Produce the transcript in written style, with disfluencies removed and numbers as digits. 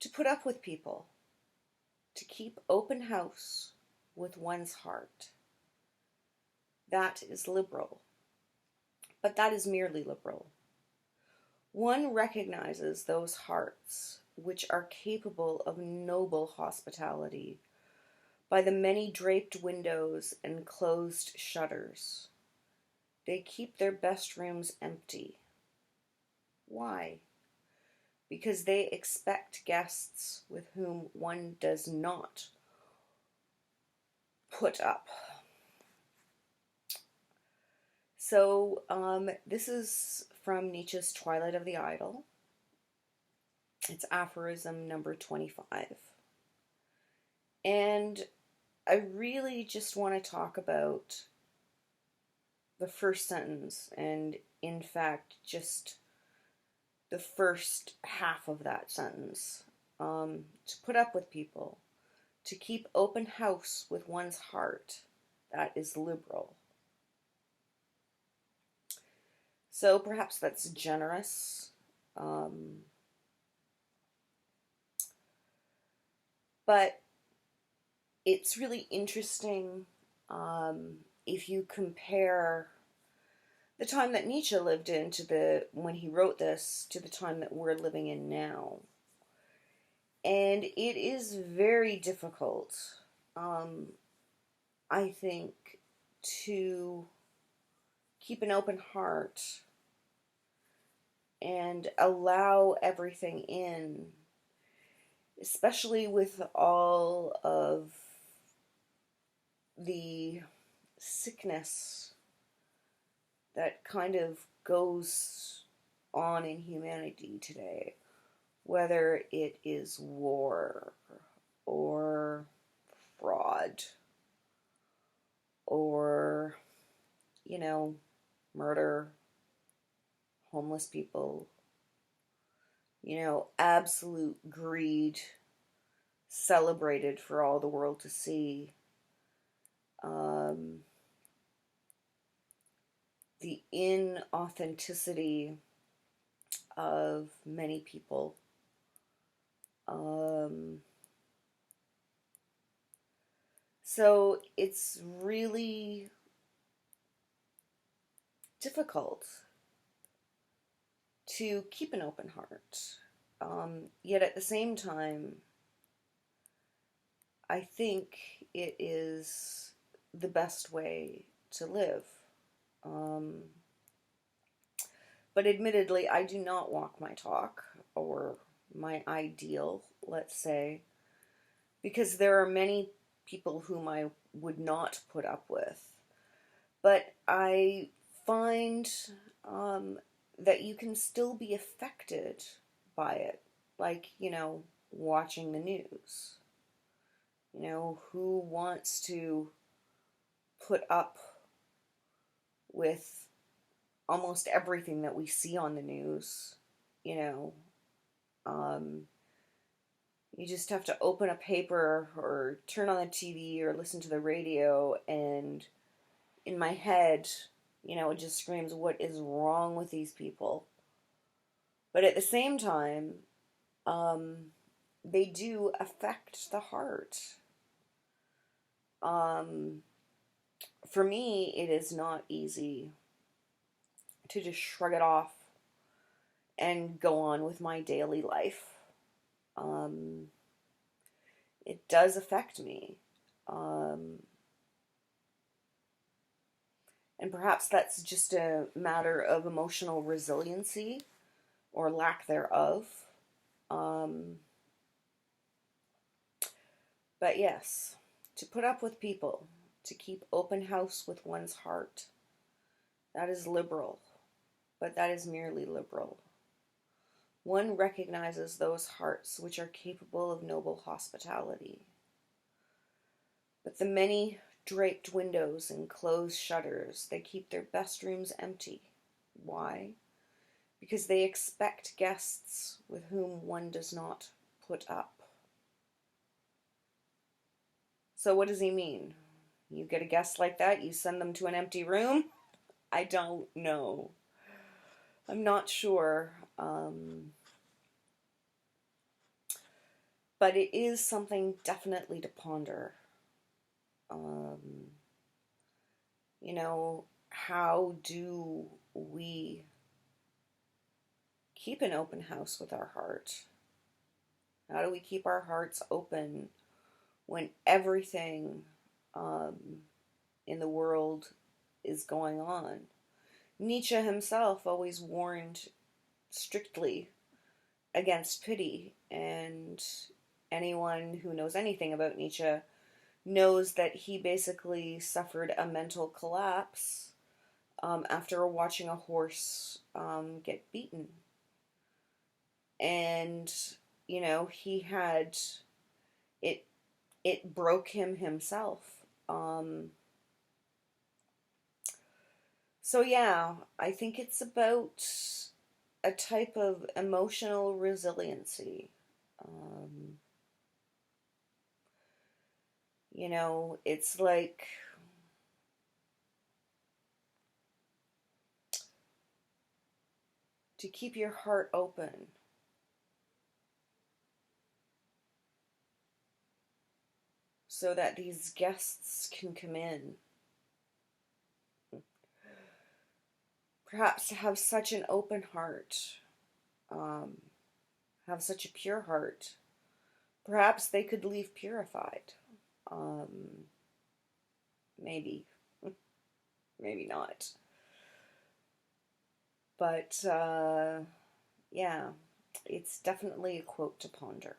To put up with people, to keep open house with one's heart. That is liberal, but that is merely liberal. One recognizes those hearts which are capable of noble hospitality by the many draped windows and closed shutters. They keep their best rooms empty. Why? Because they expect guests with whom one does not put up. So this is from Nietzsche's Twilight of the Idol. It's aphorism number 25. And I really just want to talk about the first sentence, and in fact, just the first half of that sentence. To put up with people, to keep open house with one's heart, that is liberal. So perhaps that's generous. But it's really interesting if you compare the time that Nietzsche lived in when he wrote this to the time that we're living in now. And it is very difficult, I think, to keep an open heart and allow everything in, especially with all of the sickness that kind of goes on in humanity today, whether it is war or fraud or, murder, homeless people, absolute greed celebrated for all the world to see. The inauthenticity of many people. So it's really difficult to keep an open heart. Yet at the same time, I think it is the best way to live. But admittedly, I do not walk my talk, or my ideal, let's say, because there are many people whom I would not put up with. But I find that you can still be affected by it, like, watching the news. Who wants to put up with almost everything that we see on the news? You just have to open a paper or turn on the TV or listen to the radio, and in my head, it just screams, what is wrong with these people? But at the same time, they do affect the heart. For me, it is not easy to just shrug it off and go on with my daily life. It does affect me. And perhaps that's just a matter of emotional resiliency or lack thereof. But yes, to put up with people, to keep open house with one's heart, that is liberal, but that is merely liberal. One recognizes those hearts which are capable of noble hospitality. But the many draped windows and closed shutters, they keep their best rooms empty. Why? Because they expect guests with whom one does not put up. So what does he mean? You get a guest like that, you send them to an empty room? I don't know. I'm not sure. But it is something definitely to ponder. Um, how do we keep an open house with our heart? How do we keep our hearts open when everything um, in the world is going on? Nietzsche himself always warned strictly against pity, and anyone who knows anything about Nietzsche knows that he basically suffered a mental collapse after watching a horse get beaten. And, he had it, it broke him himself. So, yeah, I think it's about a type of emotional resiliency. Um, it's like to keep your heart open so that these guests can come in. Perhaps to have such an open heart, um, have such a pure heart. Perhaps they could leave purified. Um, maybe, maybe not. But yeah, it's definitely a quote to ponder.